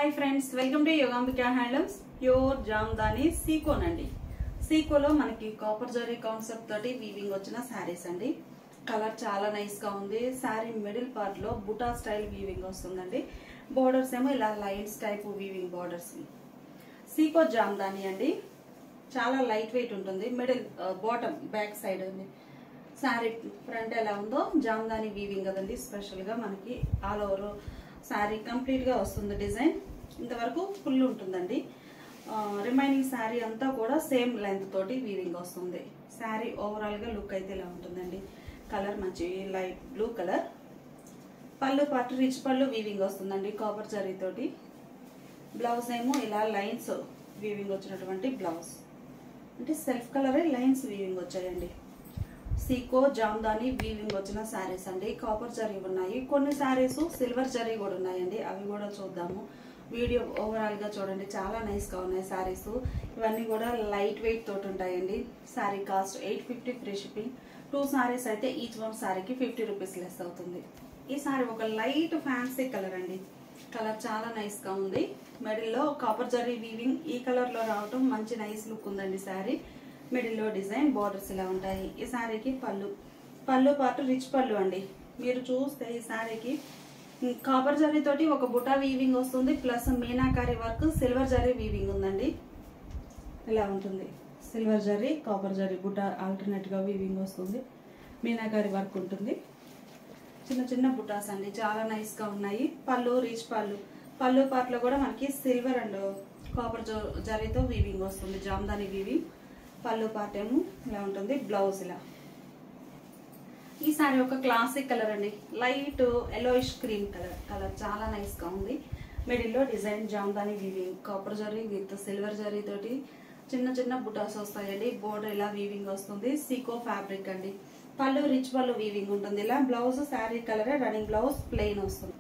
Hi friends, welcome to Yogambika handlooms pure Jamdani సీకోన్ అండి. సీకోలో మనకి కాపర్ జరీ కాన్సెప్ట్ తోటి వీవింగ్ వచ్చిన శారీస్ అండి. కలర్ చాలా నైస్ గా ఉంది. శారీ మిడిల్ పార్ట్ లో బుటా స్టైల్ వీవింగ్ వస్తుందండి. బోర్డర్స్ ఏమో ఇలా లైన్స్ టైప్ వీవింగ్ బోర్డర్స్. సీకో జామ్దాని అండి, చాలా లైట్ వెయిట్ ఉంటుంది. మిడిల్ బాటమ్ బ్యాక్ సైడ్ ఉంది. శారీ ఫ్రంట్ ఎలా ఉందో జామ్దాని వీవింగ్ కదండి. స్పెషల్ గా మనకి ఆల్ ఓవర్ శారీ కంప్లీట్ గా వస్తుంది. డిజైన్ ఇంతవరకు ఫుల్ ఉంటుందండి. రిమైనింగ్ శారీ అంతా కూడా సేమ్ లెంత్ తోటి వీవింగ్ వస్తుంది. శారీ ఓవరాల్ గా లుక్ అయితే ఇలా ఉంటుందండి. కలర్ మంచి లైట్ బ్లూ కలర్. పళ్ళు పాటు రిచ్ పళ్ళు వీవింగ్ వస్తుందండి కాపర్ జరీ తోటి. బ్లౌజ్ ఏమో ఇలా లైన్స్ వీవింగ్ వచ్చినటువంటి బ్లౌజ్, అంటే సెల్ఫ్ కలరే లైన్స్ వీవింగ్ వచ్చాయండి. సీకో జామ్దాని వీవింగ్ వచ్చిన శారీస్ అండి. కాపర్ జరీ ఉన్నాయి, కొన్ని శారీస్ సిల్వర్ జరీ కూడా ఉన్నాయండి. అవి కూడా చూద్దాము. వీడియో ఓవరాల్ గా చూడండి, చాలా నైస్ గా ఉన్నాయి శారీస్. ఇవన్నీ కూడా లైట్ వెయిట్ తోటి ఉంటాయండి. Sari cost 850 free shipping. 2 saris అయితే ఈచ్ వన్ శారీకి 50 రూపీస్ లెస్ అవుతుంది. ఈ శారీ ఒక లైట్ ఫ్యాన్సీ కలర్ అండి. కలర్ చాలా నైస్ గా ఉంది. మిడిల్ లో కాపర్ జరీ వీవింగ్ ఈ కలర్ లో రావటం మంచి నైస్ లుక్ ఉందండి. శారీ మిడిల్ లో డిజైన్ బోర్డర్స్ ఇలా ఉంటాయి. ఈ శారీకి పళ్ళు పాటు రిచ్ పళ్ళు అండి. మీరు చూస్తే ఈ శారీకి కాపర్ జరీ తోటి ఒక బుటా వీవింగ్ వస్తుంది, plus meenakari work silver zari weaving ఉందండి. ఇలా ఉంటుంది. Silver zari copper zari buta alternate గా వీవింగ్ వస్తుంది. మీనాకారి వర్క్ ఉంటుంది. చిన్న చిన్న బుటాస్ అండి, చాలా నైస్ గా ఉన్నాయి. పళ్ళు రిచ్ పళ్ళు పార్ట్ లో కూడా మనకి సిల్వర్ అండ్ కాపర్ జరీతో వీవింగ్ వస్తుంది. జామ్దాని వీవింగ్. పళ్ళు పార్ట్ ఏమో ఇలా ఉంటుంది. బ్లౌజ్ ఇలా. ఈ సారీ ఒక క్లాసిక్ కలర్ అండి, లైట్ ఎల్లోయిష్ క్రీమ్ కలర్ చాలా నైస్ గా ఉంది. మిడిల్ లో design Jamdani weaving copper zari with silver zari తోటి చిన్న చిన్న బుటాస్ వస్తాయండి. బోర్డర్ ఇలా వీవింగ్ వస్తుంది. సీకో ఫ్యాబ్రిక్ అండి. పళ్ళు రిచ్ పళ్ళు వీవింగ్ ఉంటుంది. ఇలా బ్లౌజ్ శారీ కలరే రన్నింగ్ బ్లౌజ్ ప్లెయిన్ వస్తుంది.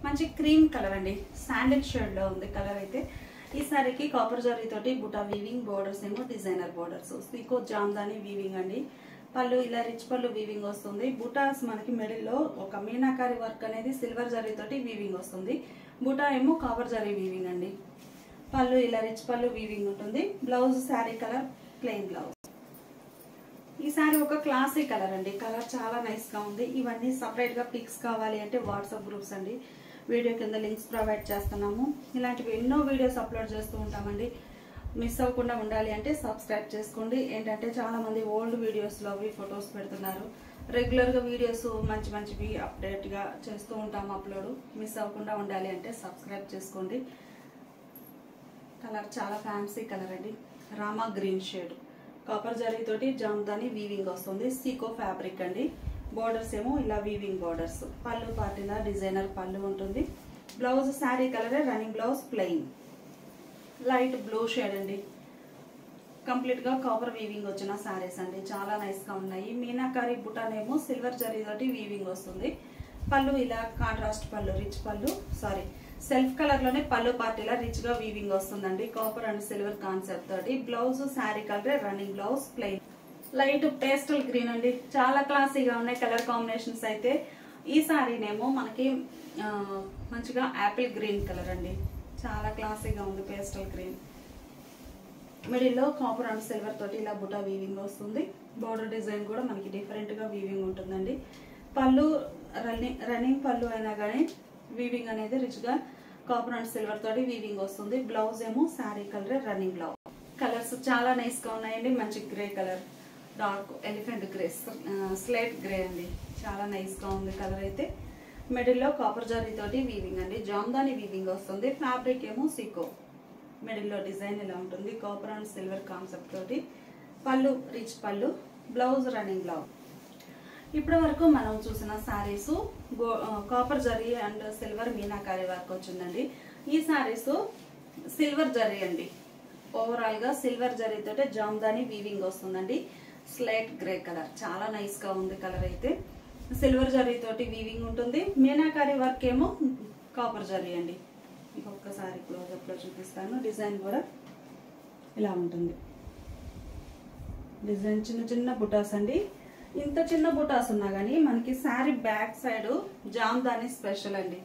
మంచి క్రీమ్ కలర్ అండి, శాండిల్ షేడ్ లో ఉంది కలర్ అయితే. ఈ సారీకి కాపర్ జరీ తోటి బుటా వీవింగ్, బోర్డర్స్ ఏమో డిజైనర్ బోర్డర్స్. సీకో జామ్దాని వీవింగ్ అండి. పళ్ళు ఇలా రిచ్ పళ్ళు వీవింగ్ వస్తుంది. బుటాస్ మనకి మిడిల్ లో ఒక మీనాకారి వర్క్ అనేది సిల్వర్ జరీ తోటి వీవింగ్ వస్తుంది. బుటా ఏమో కాపర్ జరీ వీవింగ్ అండి. పళ్ళు ఇలా రిచ్ పళ్ళు వీవింగ్ ఉంటుంది. Blouse sari colour plain blouse. ఈ సారీ ఒక క్లాసిక్ కలర్ అండి. కలర్ చాలా నైస్ గా ఉంది. ఇవన్నీ సపరేట్ గా పిక్స్ కావాలి అంటే వాట్సాప్ గ్రూప్స్ అండి. వీడియో కింద లింక్స్ ప్రొవైడ్ చేస్తున్నాము. ఇలాంటివి ఎన్నో వీడియోస్ అప్లోడ్ చేస్తూ ఉంటామండి. మిస్ అవ్వకుండా ఉండాలి అంటే సబ్స్క్రైబ్ చేసుకోండి. ఏంటంటే చాలా మంది ఓల్డ్ వీడియోస్ లో అవి ఫొటోస్ పెడుతున్నారు. రెగ్యులర్ గా వీడియోస్ మంచి మంచివి అప్డేట్ గా చేస్తూ ఉంటాము అప్లోడ్. మిస్ అవ్వకుండా ఉండాలి అంటే సబ్స్క్రైబ్ చేసుకోండి. కలర్ చాలా ఫ్యాన్సీ కలర్ అండి, Rama green shade. Copper zari తోటి జామ్దాని వీవింగ్ వస్తుంది. సీకో ఫ్యాబ్రిక్ అండి. బోర్డర్స్ ఏమో ఇలా వీవింగ్ బోర్డర్స్. పళ్ళు పార్ట్ ఇలా డిజైనర్ పళ్ళు ఉంటుంది. బ్లౌజ్ శారీ కలరే running blouse plain light blue shade అండి. కంప్లీట్ గా కాపర్ వీవింగ్ వచ్చిన శారీస్ అండి, చాలా నైస్ గా ఉన్నాయి. మీనాకారి బుటానేమో సిల్వర్ జరీ తోటి వీవింగ్ వస్తుంది. పళ్ళు ఇలా కాంట్రాస్ట్ పళ్ళు, రిచ్ పళ్ళు, సెల్ఫ్ కలర్ లోనే పళ్ళు పార్ట్ ఇలా రిచ్ గా వీవింగ్ వస్తుందండి. కాపర్ అండ్ సిల్వర్ కాన్సెప్ట్ తోటి. Blouse sari colour running blouse plain light pastel green అండి. చాలా క్లాసీగా ఉన్నాయి కలర్ కాంబినేషన్స్ అయితే. ఈ సారీనేమో మనకి మంచిగా యాపిల్ గ్రీన్ కలర్ అండి, చాలా క్లాసీగా ఉంది. Pastel green. మిడిల్ లో కాపర్ అండ్ సిల్వర్ తోటి ఇలా బుటా వీవింగ్ వస్తుంది. బోర్డర్ డిజైన్ కూడా మనకి డిఫరెంట్ గా వీవింగ్ ఉంటుందండి. పళ్ళు రన్నింగ్ పళ్ళు అయినా కానీ వీవింగ్ అనేది రిచ్ గా కాపర్ అండ్ సిల్వర్ తోటి వీవింగ్ వస్తుంది. బ్లౌజ్ ఏమో sari colour running blouse. Colours చాలా నైస్ గా ఉన్నాయండి. మంచి grey colour, dark elephant grey, slate grey అండి. చాలా నైస్ గా ఉంది కలర్ అయితే. మిడిల్ లో కాపర్ జరీ తోటి వీవింగ్ అండి. జామ్దాని వీవింగ్ వస్తుంది. ఫ్యాబ్రిక్ ఏమో సీకో. మిడిల్ లో డిజైన్ ఇలా ఉంటుంది. కాపర్ అండ్ సిల్వర్ కాన్సెప్ట్ తోటి. పళ్ళు రిచ్ పళ్ళు, బ్లౌజ్ రన్నింగ్ బ్లౌజ్. ఇప్పటి వరకు మనం చూసిన saris copper zari and silver meenakari work వచ్చిందండి. ఈ శారీస్ సిల్వర్ జరీ అండి. ఓవరాల్ గా సిల్వర్ జరీ తోటి జామ్దాని వీవింగ్ వస్తుందండి. స్లేట్ గ్రే కలర్, చాలా నైస్ గా ఉంది కలర్ అయితే. సిల్వర్ జరీ తోటి వీవింగ్ ఉంటుంది. మీనాకారి వర్క్ ఏమో కాపర్ జరీ అండి. ఇంకొకసారి క్లోజప్ లో చూపిస్తాను. డిజైన్ కూడా ఇలా ఉంటుంది. డిజైన్ చిన్న చిన్న బుటాస్ అండి. ఇంత చిన్న బుటాస్ ఉన్నా గానీ మనకి sari back side Jamdani special అండి.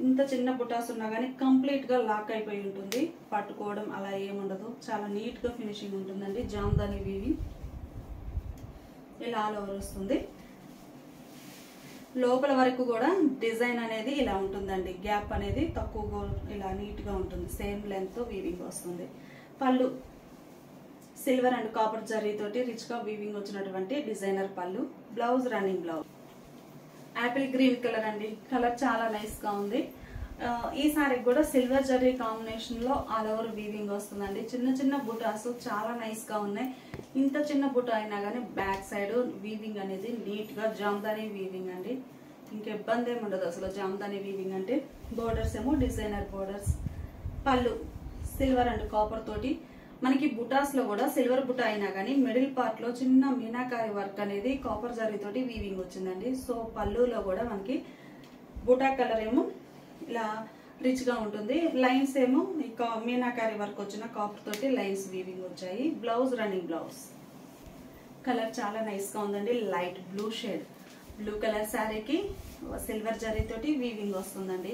ఇంత చిన్న బుటాస్ ఉన్నా కానీ కంప్లీట్గా లాక్ అయిపోయి ఉంటుంది. పట్టుకోవడం అలా ఏముండదు. చాలా నీట్గా ఫినిషింగ్ ఉంటుందండి. జామ్దాని వీవింగ్ ఇలా ఆల్ ఓవర్ వస్తుంది. లోపల వరకు కూడా డిజైన్ అనేది ఇలా ఉంటుందండి. గ్యాప్ అనేది తక్కువగా ఇలా నీట్గా ఉంటుంది. సేమ్ లెంత్ వీవింగ్ వస్తుంది. పళ్ళు సిల్వర్ అండ్ కాపర్ జరీ తోటి రిచ్గా వీవింగ్ వచ్చినటువంటి డిజైనర్ పళ్ళు. Blouse running blouse Apple green colour అండి. కలర్ చాలా నైస్ గా ఉంది. ఈ సారీకి కూడా సిల్వర్ జరీ కాంబినేషన్ లో ఆల్ ఓవర్ వీవింగ్ వస్తుందండి. చిన్న చిన్న బుటాస్ చాలా నైస్ గా ఉన్నాయి. ఇంత చిన్న బుట్ట అయినా కానీ బ్యాక్ సైడ్ వీవింగ్ అనేది నీట్ గా జామ్దాని వీవింగ్ అండి. ఇంకా ఇబ్బంది ఏమి ఉండదు అసలు జామ్దాని వీవింగ్ అంటే. బోర్డర్స్ ఏమో డిజైనర్ బోర్డర్స్. పళ్ళు సిల్వర్ అండ్ కాపర్ తోటి మనకి బుటాస్ లో కూడా సిల్వర్ బుట్ట అయినా కానీ మిడిల్ పార్ట్ లో చిన్న మీనాకారి వర్క్ అనేది కాపర్ జరీ తోటి వీవింగ్ వచ్చిందండి. సో పళ్ళులో కూడా మనకి బుటా కలర్ ఏమో ఇలా రిచ్ గా ఉంటుంది. లైన్స్ ఏమో మీనాకారి వర్క్ వచ్చిన కాపర్ తోటి లైన్స్ వీవింగ్ వచ్చాయి. Blouse running blouse. కలర్ చాలా నైస్ గా ఉందండి. Light blue shade. Blue colour శారీకి సిల్వర్ జరీ తోటి వీవింగ్ వస్తుందండి.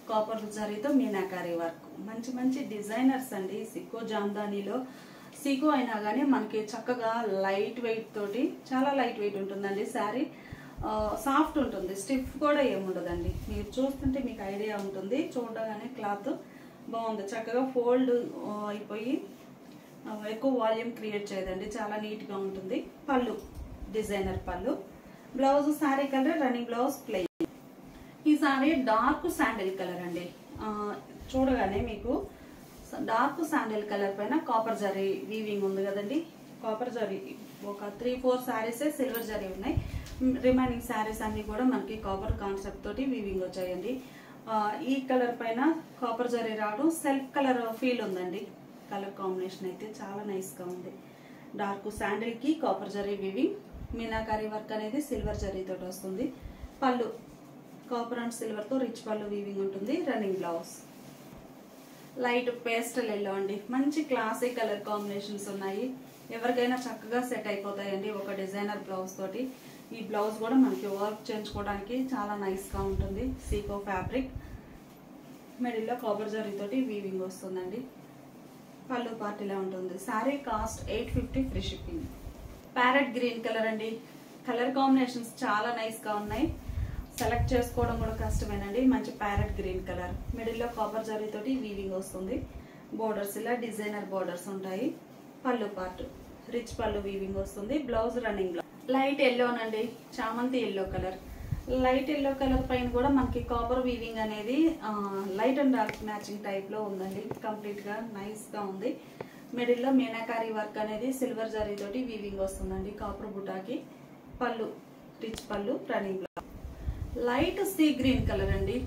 కాపర్ జరీతో మీనాకారి వర్క్. మంచి మంచి డిజైనర్స్ అండి. సికో జామ్దానిలో సికో అయినా కానీ మనకి చక్కగా లైట్ వెయిట్ తోటి చాలా లైట్ వెయిట్ ఉంటుందండి. శారీ సాఫ్ట్ ఉంటుంది. స్టిఫ్ కూడా ఏముండదండి. మీరు చూస్తుంటే మీకు ఐడియా ఉంటుంది. చూడగానే క్లాత్ బాగుంది. చక్కగా ఫోల్డ్ అయిపోయి ఎక్కువ వాల్యూమ్ క్రియేట్ చేయదండి. చాలా నీట్ గా ఉంటుంది. పళ్ళు డిజైనర్ పళ్ళు. Blouse sari colour running blouse plain. ఈ సారీ డార్క్ శాండిల్ కలర్ అండి. చూడగానే మీకు డార్క్ శాండిల్ కలర్ పైన కాపర్ జరీ వీవింగ్ ఉంది కదండి. కాపర్ జరీ ఒక 3-4 శారీసే సిల్వర్ జరీ ఉన్నాయి. రిమైనింగ్ శారీస్ అన్ని కూడా మనకి కాపర్ కాన్సెప్ట్ తోటి వీవింగ్ వచ్చాయండి. ఈ కలర్ పైన కాపర్ జరీ రావడం సెల్ఫ్ కలర్ ఫీల్ ఉందండి. కలర్ కాంబినేషన్ అయితే చాలా నైస్ గా ఉంది. డార్క్ శాండిల్ కి copper zari weaving. Meenakari work అనేది సిల్వర్ జరీ తోటి వస్తుంది. పళ్ళు కాపర్ అండ్ సిల్వర్ తో రిచ్ పళ్ళు వీవింగ్ ఉంటుంది. Running blouse light pastel yellow అండి. మంచి క్లాసిక్ కలర్ కాంబినేషన్స్ ఉన్నాయి. ఎవరికైనా చక్కగా సెట్ అయిపోతాయండి ఒక డిజైనర్ బ్లౌజ్ తోటి. ఈ బ్లౌజ్ కూడా మనకి వర్క్ చేయించుకోవడానికి చాలా నైస్ గా ఉంటుంది. సీకో ఫ్యాబ్రిక్. మిడిల్ లో కాపర్ జరీ తోటి వీవింగ్ వస్తుందండి. పళ్ళు పార్ట్ ఇలా ఉంటుంది. Sari cost 850 free shipping. Parrot green colour అండి. కలర్ కాంబినేషన్స్ చాలా నైస్ గా ఉన్నాయి. సెలెక్ట్ చేసుకోవడం కూడా కష్టమేనండి. మంచి ప్యారెట్ గ్రీన్ కలర్. మిడిల్ లో కాపర్ జరీ తోటి వీవింగ్ వస్తుంది. బోర్డర్స్ ఇలా డిజైనర్ బోర్డర్స్ ఉంటాయి. పళ్ళు పార్ట్ రిచ్ పళ్ళు వీవింగ్ వస్తుంది. Blouse running blouse. లైట్ ఎల్లోనండి. చామంతి yellow colour. Light yellow colour పైన కూడా మనకి కాపర్ వీవింగ్ అనేది light and dark matching type లో ఉందండి. కంప్లీట్ గా నైస్ గా ఉంది. మిడిల్ లో మీనాకారి వర్క్ అనేది సిల్వర్ జరీ తోటి వీవింగ్ వస్తుందండి కాపర్ బుటాకి. పళ్ళు రిచ్ పళ్ళు running blouse. Light sea green colour అండి.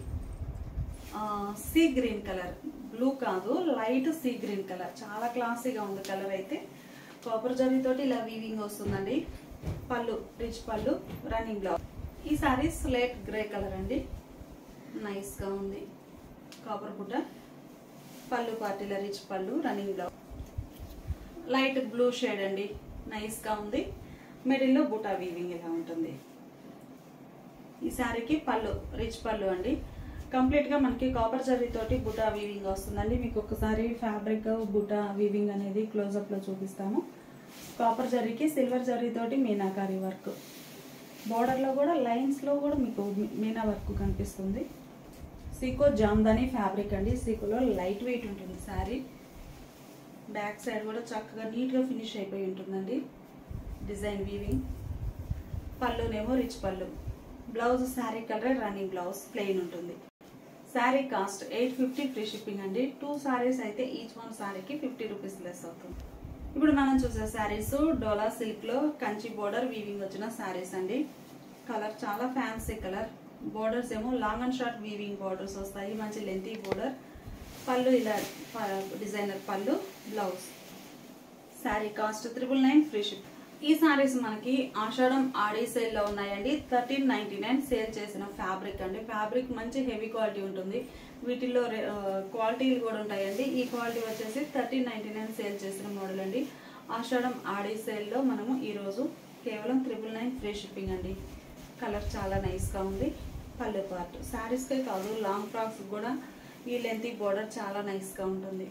Sea green colour. బ్లూ కాదు, లైట్ సీ గ్రీన్ కలర్. చాలా క్లాసీగా ఉంది కలర్ అయితే. కాపర్ జరీ తోటి ఇలా వీవింగ్ వస్తుందండి. పళ్ళు రిచ్ పళ్ళు రన్నింగ్ బ్లౌజ్. ఈ సారీ స్లేట్ గ్రే కలర్ అండి. నైస్ గా ఉంది. కాపర్ బుట్ట. పళ్ళు పార్టీల రిచ్ పళ్ళు running blouse. Light blue shade అండి. నైస్ గా ఉంది. మిడిల్ లో బుటా వీవింగ్ ఇలా ఉంటుంది. ఈ శారీకి పళ్ళు రిచ్ పళ్ళు అండి. కంప్లీట్ గా మనకి కాపర్ జరీ తోటి బుటా వీవింగ్ వస్తుందండి. మీకు ఒకసారి ఫ్యాబ్రిక్ బుటా వీవింగ్ అనేది క్లోజ్అప్ లో చూపిస్తాము. కాపర్ జరీకి సిల్వర్ జరీ తోటి మీనాకారి వర్క్. బోర్డర్ లో కూడా లైన్స్ లో కూడా మీకు మీనా వర్క్ కనిపిస్తుంది. సీకో జామ్దాని ఫ్యాబ్రిక్ అండి. సీకోలో లైట్ వెయిట్ ఉంటుంది శారీ. బ్యాక్ సైడ్ కూడా చక్కగా నీట్ గా ఫినిష్ అయిపోయి ఉంటుందండి. Design weaving. పళ్ళునేమో రిచ్ పళ్ళు. Blouse sari colour running blouse plain ఉంటుంది. శారీ కాస్ట్ 850 ఫ్రీ షిప్పింగ్ అండి. 2 సారీస్ అయితే ఈచ్ వన్ సారీకి 50 రూపీస్ లెస్ అవుతుంది. ఇప్పుడు మనం చూసే శారీస్ డోలా సిల్క్ లో కంచి బోర్డర్ వీవింగ్ వచ్చిన శారీస్ అండి. కలర్ చాలా ఫ్యాన్సీ కలర్. బోర్డర్స్ ఏమో long and short weaving borders వస్తాయి. మంచి లెంతీ బోర్డర్. పళ్ళు ఇలా డిజైనర్ పళ్ళు. Blouse. Sari cost 999 free ship. ఈ సారీస్ మనకి ఆషాఢం ఆడి సేల్ లో ఉన్నాయండి. 1399 సేల్ చేసిన ఫ్యాబ్రిక్ అండి. ఫ్యాబ్రిక్ మంచి హెవీ క్వాలిటీ ఉంటుంది. వీటిల్లో క్వాలిటీలు కూడా ఉంటాయండి. ఈ క్వాలిటీ వచ్చేసి 1399 సేల్ చేసిన మోడల్ అండి. ఆషాఢం ఆడి సేల్ లో మనము ఈ రోజు కేవలం 999 ఫ్రీ షిప్పింగ్ అండి. కలర్ చాలా నైస్ గా ఉంది. పళ్ళు పార్ట్. శారీస్కే కాదు లాంగ్ ఫ్రాక్స్ కూడా ఈ లెంతీ బోర్డర్ చాలా నైస్గా ఉంటుంది.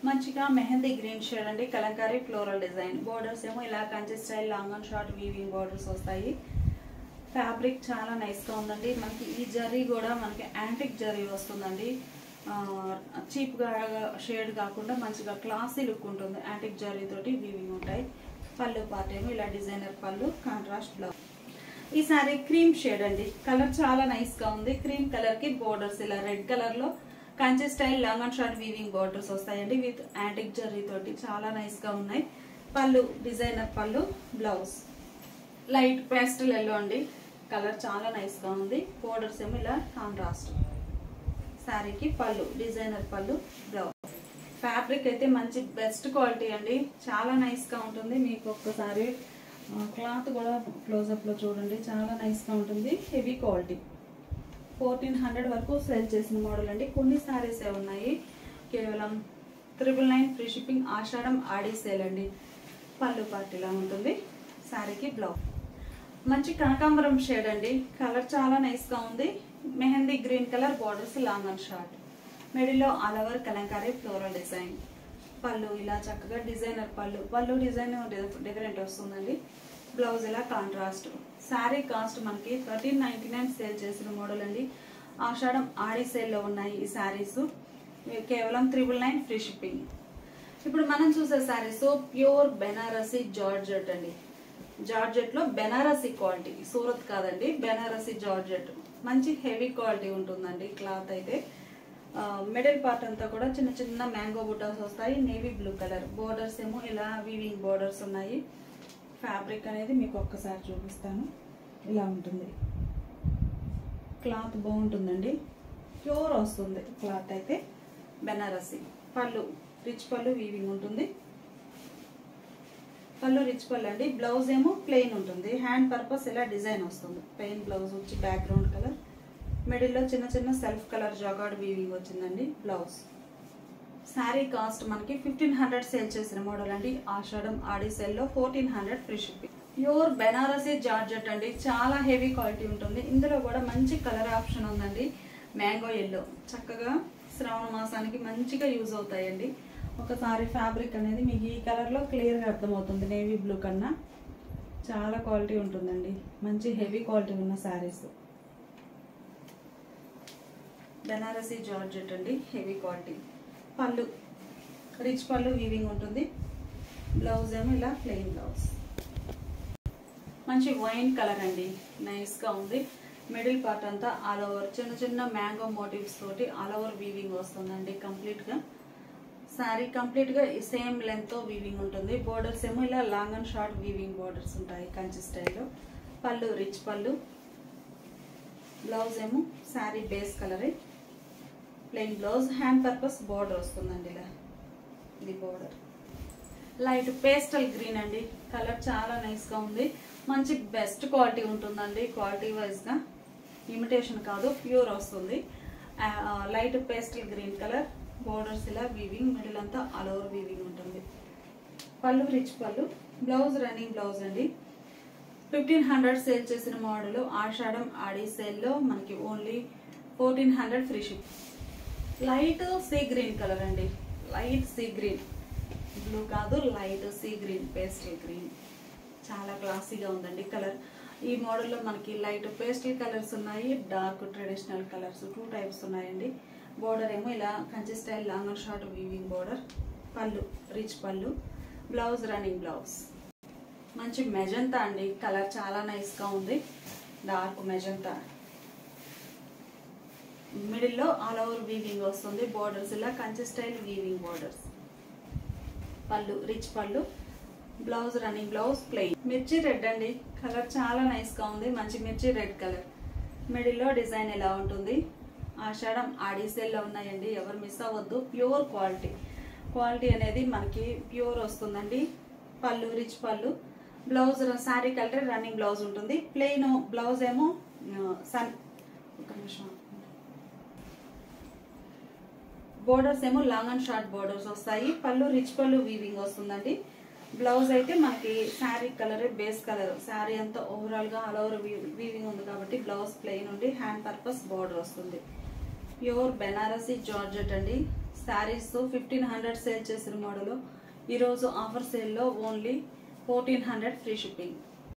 మంచిగా మెహందీ గ్రీన్ షేడ్ అండి, కలంకారీ ఫ్లోరల్ డిజైన్. బోర్డర్స్ ఏమో ఇలా Kanchi style long and short weaving borders వస్తాయి. ఫ్యాబ్రిక్ చాలా నైస్గా ఉందండి. మనకి ఈ జరీ కూడా మనకి యాంటిక్ జరీ వస్తుందండి. చీప్గా షేడ్ కాకుండా మంచిగా క్లాసీ లుక్ ఉంటుంది. యాంటిక్ జరీ తోటి వీవింగ్ ఉంటాయి. పళ్ళు పార్ట్ ఏమో ఇలా డిజైనర్ పళ్ళు, కాంట్రాస్ట్ బ్లౌజ్. ఈ సారీ క్రీమ్ షేడ్ అండి, కలర్ చాలా నైస్గా ఉంది. క్రీమ్ కలర్ కి బోర్డర్స్ ఇలా రెడ్ కలర్ లో Kanchi style long and short weaving borders వస్తాయండి విత్ యాంటిక్ జరీ తోటి చాలా నైస్గా ఉన్నాయి. పళ్ళు డిజైనర్ పళ్ళు, బ్లౌజ్ లైట్ పేస్టల్ ఎల్లో అండి, కలర్ చాలా నైస్గా ఉంది. బోర్డర్స్ ఏమో ఇలా కాంట్రాస్ట్. శారీకి పళ్ళు డిజైనర్ పళ్ళు, బ్లౌజ్. ఫ్యాబ్రిక్ అయితే మంచి బెస్ట్ క్వాలిటీ అండి, చాలా నైస్గా ఉంటుంది. మీకు ఒక్కసారి క్లాత్ కూడా క్లోజప్లో చూడండి, చాలా నైస్గా ఉంటుంది. Heavy quality. 1400 వరకు సేల్ చేసిన మోడల్ అండి. కొన్ని శారీస్ ఉన్నాయి, కేవలం 999 ఫ్రీ షిప్పింగ్. ఆషాఢం ఆడి సేల్ అండి. పళ్ళు పార్ట్ ఇలా ఉంటుంది. శారీకి బ్లౌజ్. మంచి కనకాంబరం షేడ్ అండి, కలర్ చాలా నైస్గా ఉంది. Mehndi green colour, borders long and short. మిడిల్లో all over Kalamkari floral design. పళ్ళు ఇలా చక్కగా డిజైనర్ పళ్ళు, పళ్ళు డిజైన్ డిఫరెంట్ వస్తుందండి. బ్లౌజ్ ఇలా కాంట్రాస్ట్. శారీ కాస్ట్ మనకి 1399 సేల్ చేసిన మోడల్ అండి. ఆషాఢం ఆడి సేల్లో ఉన్నాయి ఈ శారీస్. కేవలం 999 ఫ్రీ షిప్పింగ్. ఇప్పుడు మనం చూసే శారీస్ ప్యూర్ బెనారసీ జార్జెట్ అండి. జార్జెట్ లో బెనారసీ క్వాలిటీ, సూరత్ కాదండి, బెనారసీ జార్జెట్. మంచి హెవీ క్వాలిటీ ఉంటుందండి క్లాత్ అయితే. మిడిల్ పార్ట్ అంతా కూడా చిన్న చిన్న మ్యాంగో బుటాస్ వస్తాయి. Navy blue colour. బోర్డర్స్ ఏమో ఇలా వీవింగ్ బోర్డర్స్ ఉన్నాయి. ఫ్యాబ్రిక్ అనేది మీకు ఒక్కసారి చూపిస్తాను, ఇలా ఉంటుంది. క్లాత్ బాగుంటుందండి, ప్యూర్ వస్తుంది క్లాత్ అయితే. బెనారసీ. పళ్ళు రిచ్ పళ్ళు వీవింగ్ ఉంటుంది. పళ్ళు రిచ్ పళ్ళు అండి. బ్లౌజ్ ఏమో ప్లెయిన్ ఉంటుంది. హ్యాండ్ పర్పస్ ఇలా డిజైన్ వస్తుంది. ప్లెయిన్ బ్లౌజ్ వచ్చి బ్యాక్గ్రౌండ్ కలర్. మిడిల్లో చిన్న చిన్న సెల్ఫ్ కలర్ జాగార్డ్ వీవింగ్ వచ్చిందండి. బ్లౌజ్. శారీ కాస్ట్ మనకి 1500 సేల్ చేసిన మోడల్ అండి. ఆషాఢం ఆడి సేల్లో 1400 free shipping. Pure Banarasi georgette అండి, చాలా హెవీ క్వాలిటీ ఉంటుంది. ఇందులో కూడా మంచి కలర్ ఆప్షన్ ఉందండి. Mango yellow. చక్కగా శ్రావణ మాసానికి మంచిగా యూజ్ అవుతాయండి. ఒకసారి ఫ్యాబ్రిక్ అనేది మీకు ఈ కలర్లో క్లియర్గా అర్థమవుతుంది. నేవీ బ్లూ కన్నా చాలా క్వాలిటీ ఉంటుందండి. మంచి హెవీ క్వాలిటీ ఉన్న శారీస్. బెనారసీ జార్జెట్ అండి, హెవీ క్వాలిటీ. పళ్ళు రిచ్ పళ్ళు వీవింగ్ ఉంటుంది. బ్లౌజ్ ఏమో ఇలా ప్లెయిన్ బ్లౌజ్. మంచి వైన్ కలర్ అండి, నైస్గా ఉంది. మిడిల్ పార్ట్ అంతా ఆల్ ఓవర్ చిన్న చిన్న మ్యాంగో మోటివ్స్ తోటి ఆల్ ఓవర్ వీవింగ్ వస్తుందండి కంప్లీట్గా. శారీ కంప్లీట్గా సేమ్ లెంత్తో వీవింగ్ ఉంటుంది. బోర్డర్స్ ఏమో ఇలా long and short weaving borders ఉంటాయి కంచి స్టైల్లో. పళ్ళు రిచ్ పళ్ళు. బ్లౌజ్ ఏమో శారీ బేస్ కలరే, plain blouse. Hand purpose border వస్తుందండి ఇలా. ఇది బోర్డర్. లైట్ పేస్టల్ గ్రీన్ అండి, కలర్ చాలా నైస్గా ఉంది. మంచి బెస్ట్ క్వాలిటీ ఉంటుందండి. క్వాలిటీ వైజ్గా ఇమిటేషన్ కాదు, ప్యూర్ వస్తుంది. Light pastel green colour. Borders ఇలా వీవింగ్. మిడిల్ అంతా ఆల్ ఓవర్ వీవింగ్ ఉంటుంది. పళ్ళు రిచ్ పళ్ళు. బ్లౌజ్ రన్నింగ్ బ్లౌజ్ అండి. 1500 సేల్ చేసిన మోడల్. ఆషాఢం ఆడి సేల్లో మనకి only 1400 free ship. Light sea green colour అండి, లైట్ సీ గ్రీన్. బ్లూ కాదు, light sea green, pastel green. చాలా క్లాసీగా ఉందండి కలర్. ఈ మోడల్లో మనకి లైట్ పేస్టల్ కలర్స్ ఉన్నాయి, డార్క్ ట్రెడిషనల్ కలర్స్ 2 టైప్స్ ఉన్నాయండి. బోర్డర్ ఏమో ఇలా Kanchi style long and short weaving border. పళ్ళు రిచ్ పళ్ళు. Blouse running blouse. మంచి మెజంతా అండి, కలర్ చాలా నైస్గా ఉంది. Dark magenta. మిడిల్లో ఆల్ ఓవర్ వీవింగ్ వస్తుంది. బోర్డర్స్ ఇలా కంచి స్టైల్ వీవింగ్ బోర్డర్స్. పళ్ళు రిచ్ పళ్ళు. Blouse running blouse plain. మిర్చి రెడ్ అండి, కలర్ చాలా నైస్గా ఉంది. మంచి మిర్చి రెడ్ కలర్. మిడిల్లో డిజైన్ ఇలా ఉంటుంది. ఆషాఢం ఆడి సేల్లో ఉన్నాయండి, ఎవరు మిస్ అవ్వద్దు. Pure quality. క్వాలిటీ అనేది మనకి ప్యూర్ వస్తుందండి. పళ్ళు రిచ్ పళ్ళు. Blouse sari colour running blouse ఉంటుంది. ప్లెయిన్ బ్లౌజ్ ఏమో ఒక నిమిషం. బోర్డర్స్ ఏమో లాంగ్ అండ్ షార్ట్ బోర్డర్స్ వస్తాయి. పళ్ళు రిచ్ పళ్ళు వీవింగ్ వస్తుందండి. బ్లౌజ్ అయితే మనకి sari colour base colour, sari అంతా ఓవరాల్ గా ఆల్ ఓవర్ వీవింగ్ ఉంది కాబట్టి బ్లౌజ్ ప్లెయిన్ ఉండి హ్యాండ్ పర్పస్ బార్డర్ వస్తుంది. ప్యూర్ బెనారసీ జార్జెట్ అండి. శారీస్ 1500 సేల్ చేసిన మోడల్ ఈరోజు ఆఫర్ సేల్లో ఓన్లీ 1400 ఫ్రీ షిప్పింగ్.